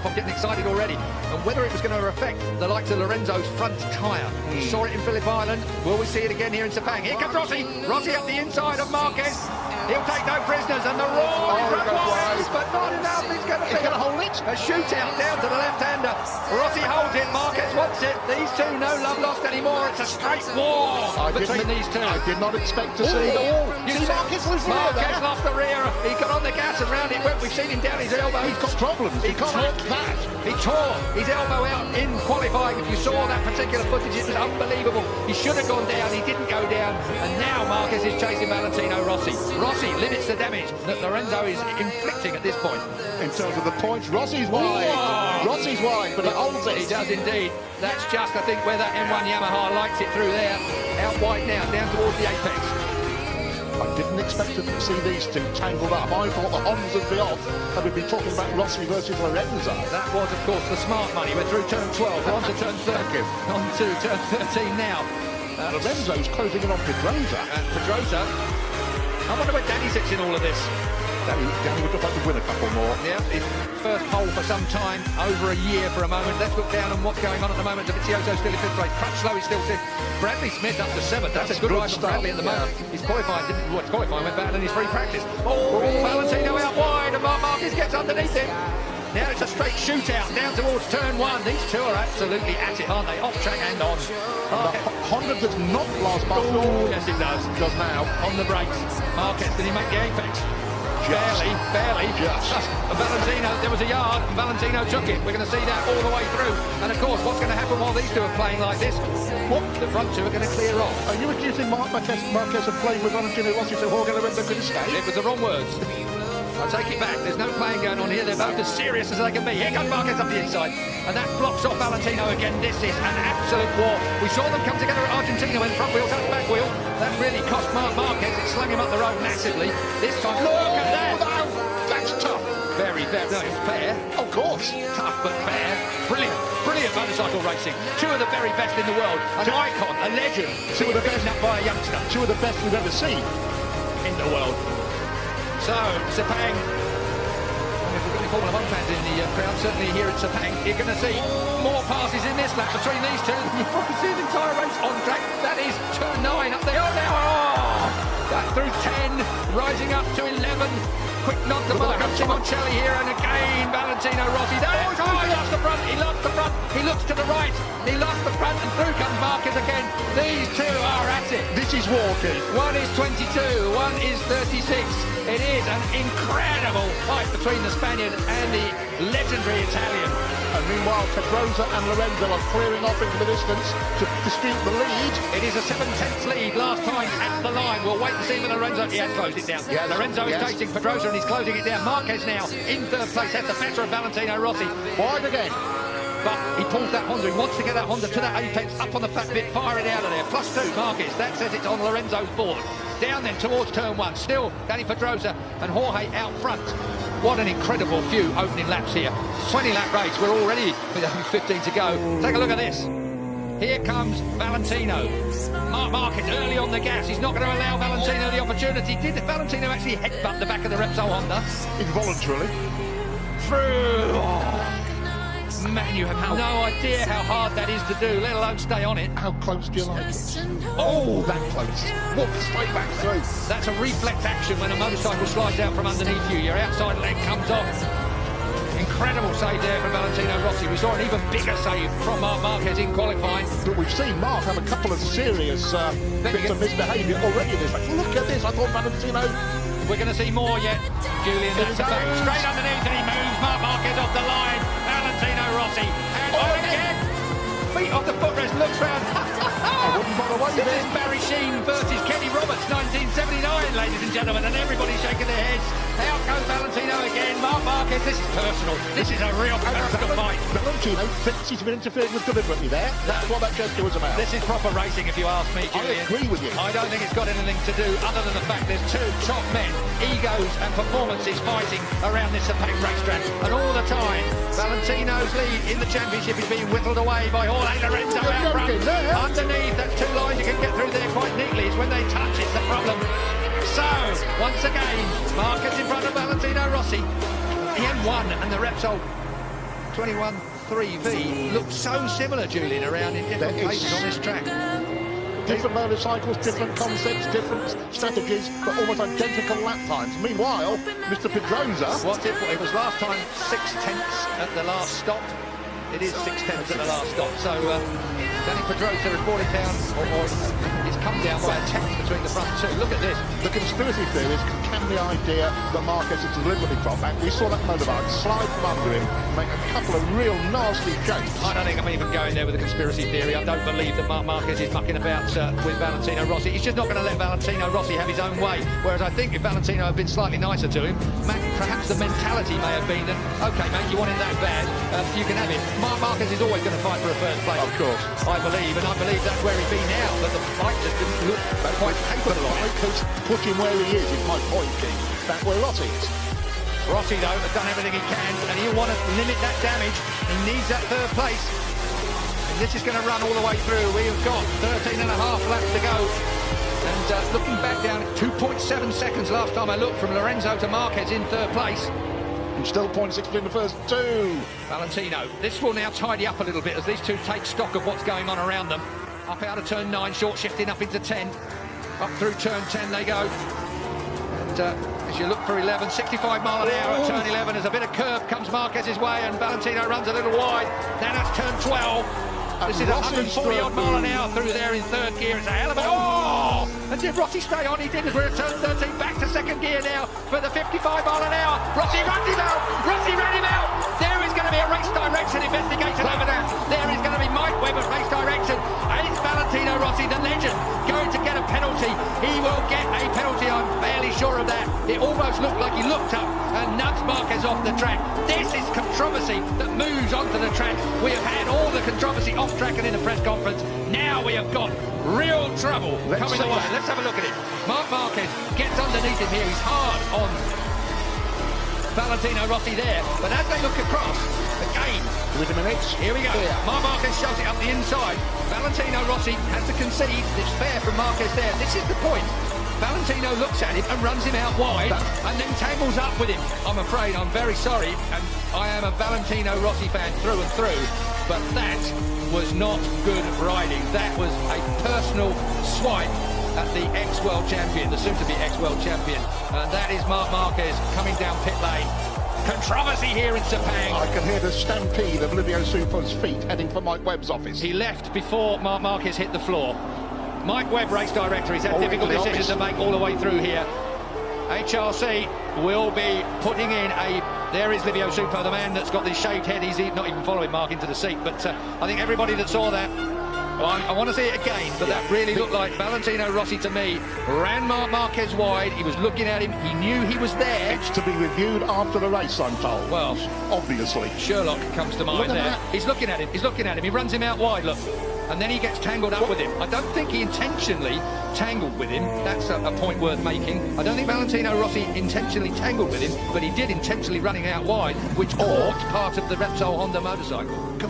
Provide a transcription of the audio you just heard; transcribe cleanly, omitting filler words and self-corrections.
up. I'm getting excited already. And whether it was going to affect the likes of Lorenzo's front tyre. We saw it in Phillip Island. Will we see it again here in Sepang? Here comes Rossi. Rossi up the inside of Marquez. He'll take no prisoners, and the roar is wide, but not enough. He's going to hold it. A shootout down to the left-hander. Rossi holds it. Marquez wants it. These two, no love lost anymore. It's a straight war between these two. I did not expect to see the wall. Marquez lost the rear. He got on the gas and round it went. We've seen him down his elbow. He's got problems. He can't help that. He tore his elbow out in qualifying. If you saw that particular footage, it was unbelievable. He should have gone down. He didn't go down. And now Marquez is chasing Valentino Rossi. Rossi limits the damage that Lorenzo is inflicting at this point. In terms of the points, Rossi's wide. Whoa. Rossi's wide, but he holds it. He does indeed. That's just, I think, where that M1 Yamaha likes it through there. Out wide now, down towards the apex. I didn't expect to see these two tangled up. I thought the Hondas would be off, and we'd be talking about Rossi versus Lorenzo. That was, of course, the smart money. We're through turn 12, we're on to turn 13. On to turn 13 now. Lorenzo's closing in on Pedrosa. And Pedrosa, I wonder where Danny sits in all of this. Danny would just like to win a couple more. Yeah, his first pole for some time, over a year for a moment. Let's look down on what's going on at the moment. Dovizioso still in fifth place. Crutchlow is still fifth. Bradley Smith up to seventh. That's a good ride for Bradley at the moment. His qualifying went bad in his free practice. Oh, Valentino out wide, and Marc Marquez gets underneath him. Now it's a straight shootout down towards turn one. These two are absolutely at it, aren't they? Off track and on. Honda does not last much. Oh, yes it does. It does now. On the brakes. Marquez, did he make the apex? Barely. Just. Valentino, there was a yard, and Valentino took it. We're going to see that all the way through. And of course, what's going to happen while these two are playing like this? The front two are going to clear off. Are you accusing Marc Marquez of playing with Valentino Rossi so Jorge Lorenzo could escape? It was the wrong words. I take it back. There's no playing going on here. They're both as serious as they can be. Here comes Marquez up the inside, and that blocks off Valentino again. This is an absolute war. We saw them come together at Argentina when front wheel touched back wheel. That really cost Marc Marquez. It slung him up the road massively. This time, look at that. That's tough. Very fair. No, it's fair. Of course. Tough but fair. Brilliant motorcycle racing. Two of the very best in the world. An icon, a legend. Two of the best up by a youngster. Two of the best we've ever seen in the world. So, Sepang, if we've got any Formula 1 fans in the crowd, certainly here at Sepang, you're going to see more passes in this lap between these two. You've probably seen the entire race on track. That is turn 9 up there. Oh, now, that through 10, rising up to 11. Quick nod to Marco Simoncelli here, and again, Valentino Rossi. He lost the front, he lost the front, he looks to the right, he lost the front, and through comes Marquez again. These two are at it. This is walking. One is 22, one is 36. It is an incredible fight between the Spaniard and the legendary Italian. And meanwhile, Pedrosa and Lorenzo are clearing off into the distance to dispute the lead. It is a 7/10 lead last time at the line. We'll wait to see when Lorenzo... He has closed it down. Yes, Lorenzo is chasing Pedrosa and he's closing it down. Marquez now in third place. That's the better of Valentino Rossi. Wide again. But he pulls that Honda. He wants to get that Honda to that apex, up on the fat bit, fire it out of there. +2 Marquez. That says it's on Lorenzo's board. Down then towards turn 1. Still Danny Pedrosa and Jorge out front. What an incredible few opening laps here. 20-lap race. We're already with 15 to go. Take a look at this. Here comes Valentino. Marc Marquez early on the gas. He's not going to allow Valentino the opportunity. Did Valentino actually headbutt the back of the Repsol Honda? Involuntarily. Through. Oh. Man, you have no idea how hard that is to do, let alone stay on it. How close do you like it? Oh, that close. Walk straight back through. That's a reflex action when a motorcycle slides out from underneath you. Your outside leg comes off. Incredible save there from Valentino Rossi. We saw an even bigger save from Marc Marquez in qualifying. But we've seen Marc have a couple of serious bits of misbehaviour already in this race. Look at this. I thought Valentino... We're going to see more yet. Julian, that's a fact. Straight underneath and he moves. Marc Marquez off the line. Valentino Rossi. And again. Feet off the footrest. Looks round. This is Barry Sheen versus Kenny Roberts, 1979, ladies and gentlemen. And everybody's shaking their heads. Out goes Valentino again. Marc Marquez. This is personal. This is a real personal fight. Valentino thinks he's been interfering with deliberately there. That's what that gesture was about. This is proper racing, if you ask me, Julian. I agree with you. I don't think it's got anything to do other than the fact there's two top men, egos and performances fighting around this Sepang racetrack. And all the time, Valentino's lead in the championship is being whittled away by Jorge Lorenzo out front. Underneath, that's two lines you can get through there quite neatly. It's when they touch, it's the problem. So, once again, Marquez in front of Valentino Rossi. The M1 and the Repsol 21.3V look so similar, Julian, around in different places on this track. Different motorcycles, different concepts, different strategies, but almost identical lap times. Meanwhile, Mr. Pedrosa... What's it? It was last time 6/10 at the last stop. It is 6/10 at the last stop. So Danny Pedrosa has brought it down, or it's come down by a tenth between the front two. Look at this. The conspiracy theories can the idea that Marquez has deliberately dropped back. We saw that motorbike slide from under him, make a couple of real nasty shapes. I don't think I'm even going there with a conspiracy theory. I don't believe that Marc Marquez is mucking about with Valentino Rossi. He's just not going to let Valentino Rossi have his own way. Whereas I think if Valentino had been slightly nicer to him, perhaps the mentality may have been that, OK, mate, you want it that bad, you can have it. Marc Marquez is always going to fight for a first place. Of course. I believe, and I believe that's where he's been now, but the fight just didn't look quite capable of it. Has put him where he is my point, King. Back where Rossi is. Rossi, though, has done everything he can, and he'll want to limit that damage. He needs that third place. And this is going to run all the way through. We've got 13 and a half laps to go. And looking back down, 2.7 seconds last time I looked from Lorenzo to Marquez in third place. And still 0.6 in the first two. Valentino. This will now tidy up a little bit as these two take stock of what's going on around them. Up out of turn 9, short shifting up into 10. Up through turn 10 they go. And as you look for 11, 65 mile an hour at turn 11, as a bit of curve comes Marquez's way and Valentino runs a little wide. Now that's turn 12. This is 140 odd mile an hour through there in third gear. It's a hell of a... Oh! And did Rossi stay on? He did, as we're at turn 13, back to second gear now for the 55 mile an hour. Rossi runs him out! Rossi ran him out! There is going to be a race direction investigation over there. There is going to be Mike Webber race direction. And it's Valentino Rossi, the legend, going to get a penalty. He will get a penalty, I'm fairly sure of that. It almost looked like he looked up and nudged Marquez off the track. This is controversy that moves onto the track. We have had all the controversy off track and in the press conference. Now we have got real trouble coming away. Let's have a look at it. Marc Marquez gets underneath him here. He's hard on Valentino Rossi there. But as they look across, again, with a minute. Here we go. Marc Marquez shoves it up the inside. Valentino Rossi has to concede. It's fair from Marquez there. This is the point. Valentino looks at him and runs him out wide and then tangles up with him. I'm afraid, I'm very sorry, and I am a Valentino Rossi fan through and through, but that was not good riding. That was a personal swipe at the ex-world champion, the soon-to-be ex-world champion. And that is Marc Marquez coming down pit lane. Controversy here in Sepang. I can hear the stampede of Livio Supo's feet heading for Mike Webb's office. He left before Marc Marquez hit the floor. Mike Webb, race director, he's had difficult decisions to make all the way through here. HRC will be putting in a... There is Livio Supo, the man that's got the shaved head. He's not even following Marc into the seat, but I think everybody that saw that... Well, I want to see it again, but that really looked like Valentino Rossi to me. Ran Marc Marquez wide, he was looking at him, he knew he was there. It's to be reviewed after the race, I'm told. Well, obviously. Sherlock comes to mind there. He's looking at him, he runs him out wide, look. And then he gets tangled up with him. I don't think he intentionally tangled with him. That's a point worth making. I don't think Valentino Rossi intentionally tangled with him, but he did intentionally running out wide, which ought part of the Repsol Honda motorcycle.